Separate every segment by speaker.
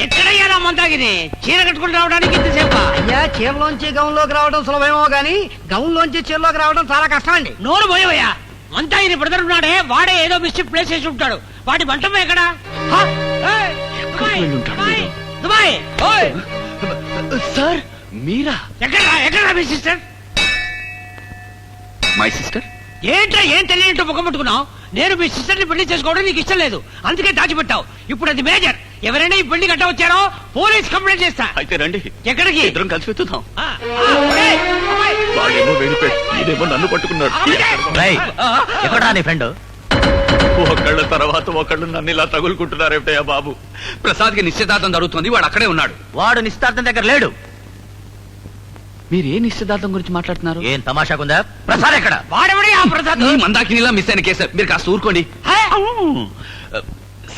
Speaker 1: ఎక్కడయ్యారా మందాగిని? చీర కట్టుకుని రావడానికి ఇంతసేపా?
Speaker 2: అయ్యా, చీరలోంచి గౌన్లోకి రావడం సులభమేమో గానీ గౌన్లోంచి చీరలోకి రావడం చాలా కష్టం అండి.
Speaker 1: నోరు పోయవయ్యా. మందాగిని బ్రదర్ ఉన్నాడే, వాడే ఏదో మిస్టేక్ ప్లేస్ చేసి ఉంటాడు. వాటి మంటపం ఎక్కడ? దుబాయ్.
Speaker 3: సార్ మీరా?
Speaker 1: ఎక్కడ మీ సిస్టర్?
Speaker 3: My sister?
Speaker 1: ఏంట్రా ఏం తెలియనట్టు ముఖం పట్టుకున్నావు? నేను మీ సిస్టర్ ని పెళ్లి చేసుకోవడం నీకు ఇష్టం లేదు, అందుకే దాచిపెట్టావు. ఇప్పుడు అది మేజర్. ఎవరైనా ఈ పెళ్లి గట్ట వచ్చారో పోలీస్ కంప్లైంట్ చేస్తా.
Speaker 3: అయితే రండి,
Speaker 1: ఎక్కడికి?
Speaker 3: ఇద్దరం కలిసి వెతుకుతాం.
Speaker 1: ఏయ్, అమ్మాయి.
Speaker 3: వాడేమో వెళ్ళిపోయి ఇదేమో నన్ను పట్టుకున్నాడు.
Speaker 4: ఎక్కడా నీ ఫ్రెండ్?
Speaker 3: ఒకళ్ళ తర్వాత ఒకళ్ళు నన్ను ఇలా తగులుకుంటున్నారేమిటయ్యా బాబు. ప్రసాద్ కి నిశ్చితార్థం జరుగుతుంది, వాడు అక్కడే ఉన్నాడు.
Speaker 4: వాడు నిశ్చితార్థం దగ్గర లేడు.
Speaker 3: మీరు ఏ నిశ్చితార్థం గురించి మాట్లాడుతున్నారు?
Speaker 4: ఏం తమాషాకుందా? ప్రసాద్ ఎక్కడ?
Speaker 1: వాడెవడే ఆ ప్రసాద్?
Speaker 3: ఈ మందాకినిలా మిస్ అయిన కేసు. మీరు కాస్త ఊరుకోండి.
Speaker 1: హే?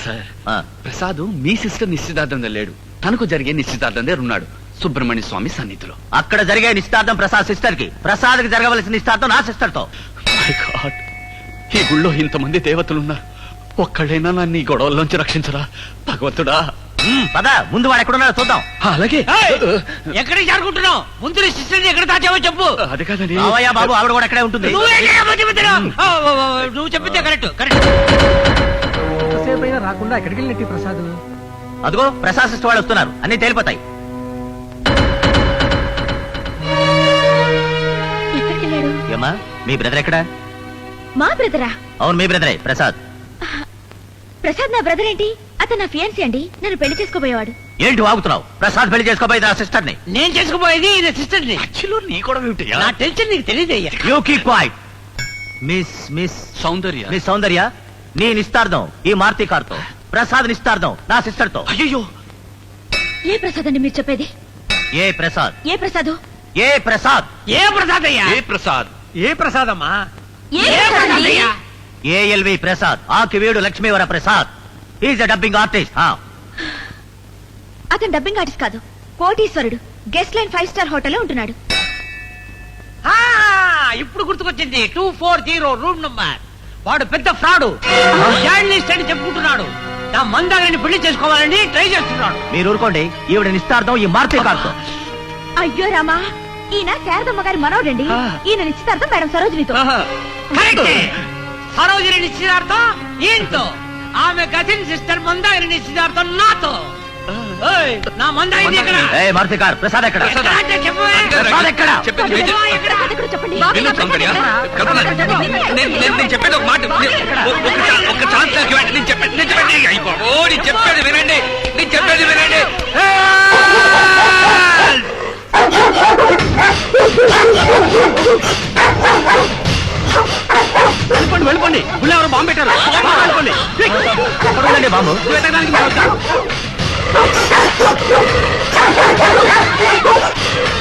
Speaker 3: సార్,
Speaker 4: ఆ,
Speaker 3: ప్రసాద్ మీ సిస్టర్ నిశ్చితార్థం లేడు, తనకు జరిగే నిశ్చితార్థం దగ్గర ఉన్నాడు, సుబ్రహ్మణ్య స్వామి సన్నిధిలో.
Speaker 4: అక్కడ జరిగే నిశ్చితార్థం ప్రసాద్ సిస్టర్ కి, ప్రసాద్ కి జరగవలసిన నిశ్చితార్థం నా సిస్టర్ తో.
Speaker 3: మై గాడ్, ఈ గుళ్ళో ఇంతమంది దేవతలున్నారు, ఒక్కళ్ళైనా నన్ను ఈ గొడవల్లోంచి రక్షించరా భగవంతుడా.
Speaker 4: పద, ముందు వాడు ఎక్కడున్నాడో చూద్దాం.
Speaker 3: అలాగే.
Speaker 1: ఏయ్, ఎక్కడికి జారుకుంటున్నావు? ముందు నీ సిస్టర్ ని ఎక్కడ దాచావో చెప్పు.
Speaker 3: అది కాదండి.
Speaker 4: రావయ్యా బాబు, ఆవిడ కూడా అక్కడే ఉంటుంది.
Speaker 1: నువ్వు చెప్పిందే కరెక్ట్ కరెక్ట్.
Speaker 2: ఎంతసేపు అయినా రాకుండా ఎక్కడికి వెళ్ళినట్టు ప్రసాద్?
Speaker 4: అదిగో ప్రసాద్ సిస్టర్ వాళ్ళు వస్తున్నారు, అన్ని తేలిపోతాయి.
Speaker 5: ఎక్కడికి వెళ్ళాడు?
Speaker 4: ఏమా, మీ బ్రదర్ ఎక్కడా?
Speaker 5: మా బ్రదరా?
Speaker 4: అవును, మీ బ్రదరే ప్రసాద్.
Speaker 5: ప్రసాద్ నా బ్రదర్ ఏంటి? అతను నా ఫియాన్సీ అండి, నన్ను పెళ్లి చేసుకోబోయేవాడు.
Speaker 4: ఏంటి వాగుతున్నావు? ప్రసాద్ పెళ్లి చేసుకోబోయేది నా సిస్టర్ ని.
Speaker 1: నేను చేసుకుపోయేది నా సిస్టర్ ని.
Speaker 3: నీ కూడా ఏమిటయ్యా?
Speaker 1: నా టెన్షన్ నీకు తెలియదయ్యా.
Speaker 4: You keep quiet. Miss
Speaker 3: Soundarya.
Speaker 4: Miss Soundarya, నీ నిస్తార్థం ఈ మారుతి కార్ తో, ప్రసాద్ నిస్తార్థం నా సిస్టర్ తో.
Speaker 3: అయ్యో,
Speaker 5: ఏ ప్రసాద్ అండి మీరు చెప్పేది?
Speaker 4: ఏ ప్రసాద్?
Speaker 5: ఏ ప్రసాదు?
Speaker 4: ఏ ప్రసాద్?
Speaker 1: ఏ ప్రసాద్ అయ్యా?
Speaker 3: ఏ ప్రసాద్?
Speaker 2: ఏ ప్రసాదమ్మా?
Speaker 5: ఏ
Speaker 1: ఏ
Speaker 5: ప్రసాద్
Speaker 1: ప్రసాద్
Speaker 5: అండి?
Speaker 1: అయ్యా?
Speaker 4: ఏఎల్వి ప్రసాద్, ఆకి వీడు Lakshmivara Prasad. Is a dubbing artist.
Speaker 5: అతను డబ్బింగ్ ఆర్టిస్ట్ కాదు, కోటీశ్వరుడు. గెస్ట్ లైన్ 5 స్టార్ హోటల్లో ఉంటున్నాడు.
Speaker 1: ఆ, ఇప్పుడు గుర్తుకొచ్చింది. 240 రూమ్ నంబర్. వాడు పెద్ద ఫ్రాడు, జర్నలిస్ట్ అని చెప్పుకుంటున్నాడు. నా మందాగిని పెళ్లి చేసుకోవాలని ట్రై చేస్తున్నాడు.
Speaker 4: మీరు ఊరుకోండి, ఈవిడ నిస్తార్థం ఈ మారుతి కార్ తో.
Speaker 5: అయ్యో రామా, ఈయన శారదమ్మ గారి మనోడండి. ఈయన నిశ్చితార్థం మేడం సరోజినితో.
Speaker 1: కరెక్టే. సరోజిని నిశ్చితార్థం ఈయనతో, ఆమె కజిన్ సిస్టర్ మందాగిని నిశ్చితార్థం నాతో. ఓయ్, నా మందాగిని ఎక్కడ?
Speaker 4: ఏ మారుతి కార్, ప్రసాద్ ఎక్కడ?
Speaker 1: ఎక్కడ అంటే చెప్పవే.
Speaker 4: ప్రసాద్ ఎక్కడ?
Speaker 3: చెప్పేది విను.
Speaker 5: ప్రసాద్ ఎక్కడో చెప్పండి.
Speaker 3: విను సౌందర్య, కల్పన, నేను చెప్పేది ఒక మాట. ఒక ఛాన్స్ నాకు ఇవ్వండి. నేను చెప్పేది అయ్య బాబోయ్, నేను చెప్పేది వినండి. నేను చెప్పేది వినండి.
Speaker 1: వెళ్ళిపోండి వెళ్ళిపోండి. గుళ్ళు ఎవరు బాంబు పెట్టారు? వెళ్ళిపోండి.
Speaker 4: ఎక్కడుందండి బాబు?
Speaker 1: వెతకడానికి మేము వస్తాం.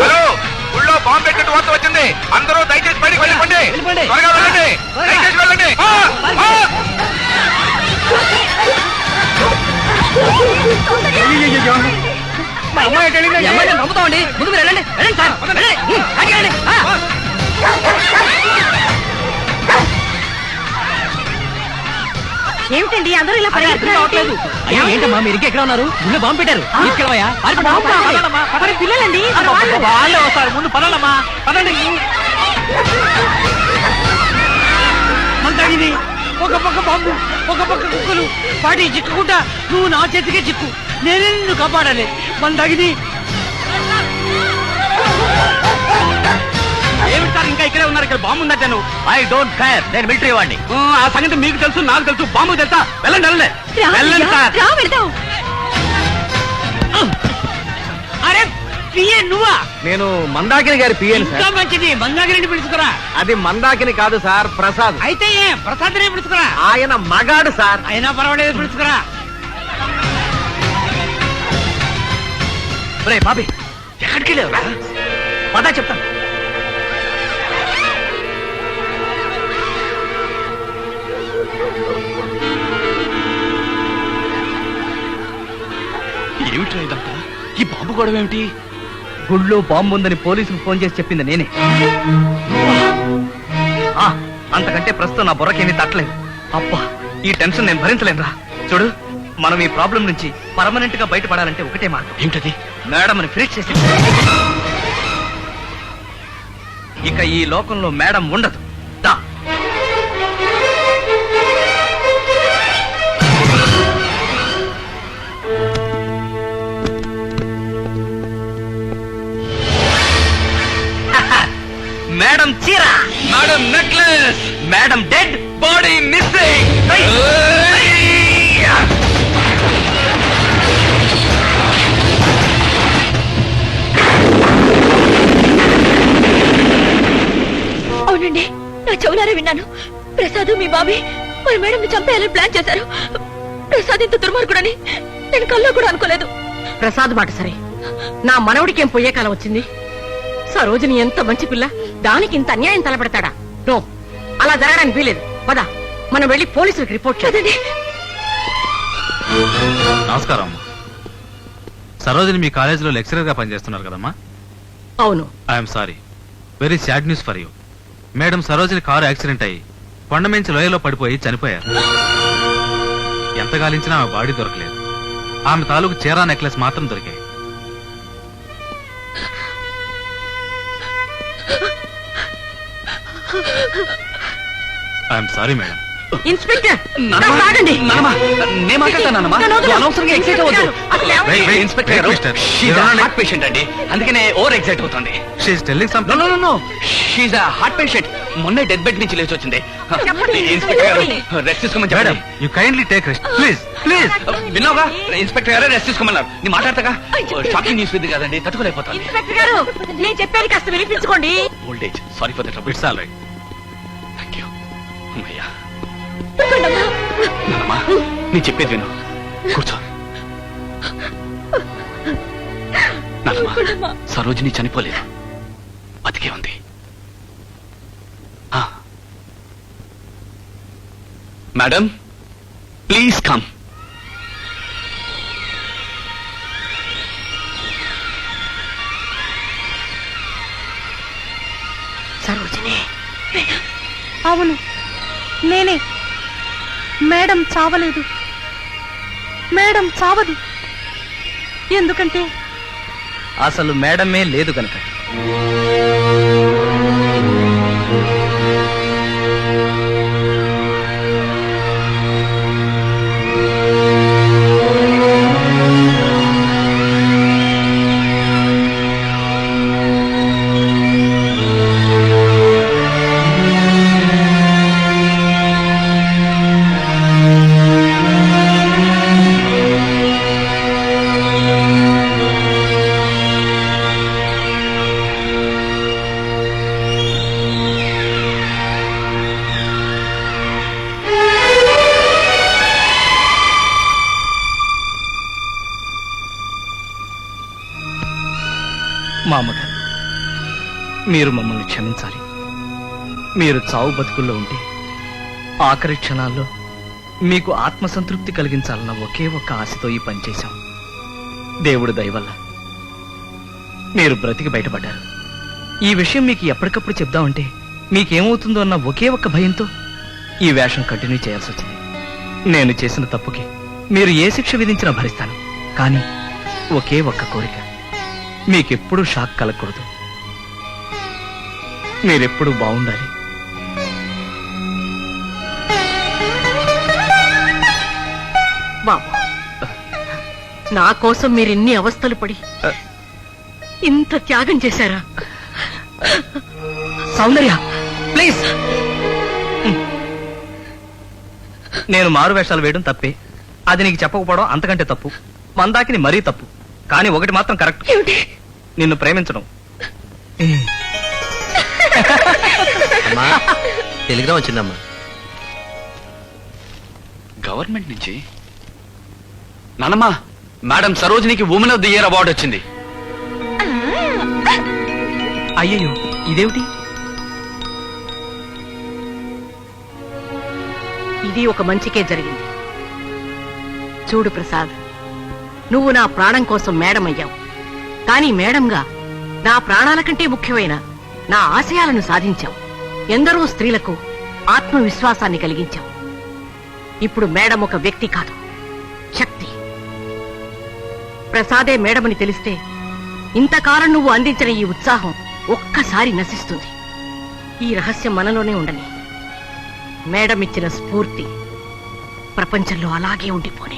Speaker 3: హలో, ఊళ్ళో బాంబు పెట్టినట్టు వార్త వచ్చింది. అందరూ దయచేసి బయటికి వెళ్ళిపోండి.
Speaker 1: వెళ్ళిపోండి.
Speaker 3: త్వరగా వెళ్ళండి, దయచేసి వెళ్ళండి.
Speaker 1: మా అమ్మాయి ఎటు వెళ్ళిందండి? అమ్మాయిని పంపుతామండి. ముందు మీరు వెళ్ళండి. వెళ్ళండి సార్, వెళ్ళండి. వెళ్ళండి.
Speaker 5: ఏమిటండి అందరూ ఇలా పరిగెత్తుతున్నారు?
Speaker 1: అయ్యో, ఏంటమ్మా మీరు ఇంకా ఎక్కడ ఉన్నారు? గుళ్ళు బాంబు పెట్టారు. తీసుకెళ్ళవయ్యా.
Speaker 5: పిల్లలండి
Speaker 1: వాళ్ళే వస్తారు. ముందు పదాలమ్మా, పదండి. మందాగిని, ఒక పక్క బాంబు, ఒక పక్క కుక్కలు. వాటి చిక్కుకుంటా నువ్వు నా చేతికే చిక్కు. నేనే నిన్ను కాపాడాలి. మందాగిని. ఏమిటి సార్ ఇంకా ఇక్కడే ఉన్నారు? ఇక్కడ బాంబు ఉందంటాను.
Speaker 4: ఐ డోంట్ కేర్, నేను మిలిటరీ వాడిని.
Speaker 1: ఆ సంగతి మీకు తెలుసు, నాకు తెలుసు. బాంబు తెలుసా? వెళ్ళండి వెళ్ళండి వెళ్ళండి సార్.
Speaker 5: వెళ్దాం.
Speaker 1: అరే పిఏ నువ్వా?
Speaker 2: నేను మందాకిని గారి పిఎన్
Speaker 1: ఇంకా మంచిది, మందాగిరిని పిలుచుకురా.
Speaker 2: అది మందాకిని కాదు సార్, ప్రసాద్.
Speaker 1: అయితే ఏ ప్రసాద్నే పిలుచుకురా.
Speaker 2: ఆయన మగాడు సార్.
Speaker 1: అయినా పర్వాలేదు, పిలుచుకురా.
Speaker 3: రే బాబీ, ఎక్కడికి వెళ్ళావురా?
Speaker 4: పదా చెప్తాను.
Speaker 3: ఏమిట్రా ఇదంతా? ఈ బాంబు గొడవ ఏమిటి?
Speaker 2: గుళ్ళో బాంబు ఉందని పోలీసుకు ఫోన్ చేసి చెప్పింది నేనే. అంతకంటే ప్రస్తుతం నా బుర్రకేమీ తట్టలేదు. అబ్బా, ఈ టెన్షన్ నేను భరించలేనురా. చూడు,
Speaker 6: మనం ఈ ప్రాబ్లం నుంచి పర్మనెంట్ గా బయటపడాలంటే ఒకటే మార్గం.
Speaker 3: ఏంటది?
Speaker 6: మేడం అని ఫినిష్ చేసి ఇక ఈ లోకంలో మేడం ఉండదు. దా. మేడం చీర,
Speaker 3: madam necklace,
Speaker 6: madam dead,
Speaker 3: body missing.
Speaker 5: అవునండి, నా చెవులారా విన్నాను. ప్రసాద్ మీ బాబీ మరి మేడం చంపేయాలని ప్లాన్ చేశారు. ప్రసాద్ ఇంత దుర్మార్గుడని నేను కల్లో కూడా అనుకోలేదు.
Speaker 7: ప్రసాద్ మాట సరే, నా మనవడికి ఏం పోయే కాలం వచ్చింది? సరోజిని ఎంత మంచి పిల్ల, దానికి ఇంత అన్యాయం తలపెడతాడా? నో, అలా జరగడానికి వీలేదు. పద, మనం వెళ్ళి పోలీసులకు రిపోర్ట్ చేద్దాం.
Speaker 8: నమస్కారం అమ్మా. సరోజిని మీ కాలేజీలో లెక్చరర్ గా పనిచేస్తున్నారు కదమ్మా?
Speaker 7: అవును.
Speaker 8: I'm sorry, very sad news for you. Madam Sarojini car accident అయ్యి కొండమించి లోయలో పడిపోయి చనిపోయారు. ఎంత గాలించినా ఆమె బాడీ దొరకలేదు. ఆమె తాలూకు చీరా నెక్లెస్ మాత్రం దొరికాయి. I'm sorry madam.
Speaker 7: ఇన్స్పెక్టర్,
Speaker 3: నానమ్మ,
Speaker 7: ఆగండి.
Speaker 3: నానమ్మ, నేను మాట్లాడతానమ్మా.
Speaker 7: నన్ను వదలు.
Speaker 3: అనవసరంగా ఎక్సైట్ అవ్వద్దు.
Speaker 7: అసలు ఏం-
Speaker 8: Wait, wait,
Speaker 3: ఇన్స్పెక్టర్
Speaker 8: wait,
Speaker 3: గారు,
Speaker 8: mister.
Speaker 3: she's a
Speaker 8: You're
Speaker 3: heart patient అండి, అందుకనే ఓవర్ ఎక్సైట్ అవుతుంది.
Speaker 8: She is telling
Speaker 3: no
Speaker 8: something.
Speaker 3: No no no, she's a heart patient. మొన్నే డెత్ బెడ్ నుంచి లేచి వచ్చింది.
Speaker 7: చెప్పండి.
Speaker 3: ఇన్స్పెక్టర్ గారు,
Speaker 7: చెప్పండి.
Speaker 3: రెస్ట్ తీసుకోమని
Speaker 8: మేడం,
Speaker 3: చెప్పండి.
Speaker 8: You kindly take rest please please.
Speaker 3: విన్నావుగా, ఇన్స్పెక్టర్ గారే రెస్ట్ తీసుకోమన్నారు. నీ మాట్లాడతాగా. షాకింగ్ న్యూస్ ఇది కదండి, తట్టుకోలేకపోతాను.
Speaker 7: ఇన్స్పెక్టర్ గారు, నేను చెప్పేది కాస్త వినిపించుకోండి.
Speaker 3: Old age, sorry for the trouble.
Speaker 8: It's all right.
Speaker 3: Thank you. అమ్మయ్యా. నానమ్మా, నేను చెప్పేది విను, కూర్చో. నానమ్మా, సరోజిని చనిపోలేదు, బతికే ఉంది. Madam, please come.
Speaker 7: సరోజిని,
Speaker 9: అవును, నేనే. మేడం చావలేదు. మేడం చావదు. ఎందుకంటే
Speaker 6: అసలు మేడమే లేదు కనుక. మా అమ్మగారు, మీరు మమ్మల్ని క్షమించాలి. మీరు చావు బతుకుల్లో ఉంటే ఆఖరి క్షణాల్లో మీకు ఆత్మసంతృప్తి కలిగించాలన్న ఒకే ఒక్క ఆశతో ఈ పని చేశాం. దేవుడు దయ వల్ల మీరు బ్రతికి బయటపడ్డారు. ఈ విషయం మీకు ఎప్పటికప్పుడు చెప్దామంటే మీకేమవుతుందో అన్న ఒకే ఒక్క భయంతో ఈ వేషం కంటిన్యూ చేయాల్సి వచ్చింది. నేను చేసిన తప్పుకి మీరు ఏ శిక్ష విధించినా భరిస్తాను. కానీ ఒకే ఒక్క కోరిక, మీకెప్పుడు షాక్ కలగకూడదు. మీరెప్పుడు బాగుండాలి.
Speaker 7: బాబు, నా కోసం మీరు ఇన్ని అవస్థలు పడి ఇంత త్యాగం చేశారా?
Speaker 6: సౌందర్య, ప్లీజ్. నేను మారు వేషాలు వేయడం తప్పే. అది నీకు చెప్పకపోవడం అంతకంటే తప్పు. మందాకిని మరీ తప్పు. కానీ ఒకటి మాత్రం కరెక్ట్, నిన్ను ప్రేమించడం.
Speaker 4: టెలిగ్రామ్ వచ్చిందమ్మా.
Speaker 3: గవర్నమెంట్ నుంచి. నానమ్మా, మేడం సరోజినికి woman of the year award వచ్చింది.
Speaker 6: అయ్యయ్యో, ఇదేమిటి?
Speaker 7: ఇది ఒక మంచికే జరిగింది. చూడు ప్రసాద్, నువ్వు నా ప్రాణం కోసం మేడం అయ్యావు. కానీ మేడంగా నా ప్రాణాల కంటే ముఖ్యమైన నా ఆశయాలను సాధించావు. ఎందరో స్త్రీలకు ఆత్మవిశ్వాసాన్ని కలిగించావు. ఇప్పుడు మేడం ఒక వ్యక్తి కాదు, శక్తి. ప్రసాదే మేడమని తెలిస్తే ఇంతకాలం నువ్వు అందించిన ఈ ఉత్సాహం ఒక్కసారి నశిస్తుంది. ఈ రహస్యం మనలోనే ఉండని. మేడం ఇచ్చిన స్ఫూర్తి ప్రపంచంలో అలాగే ఉండిపోని.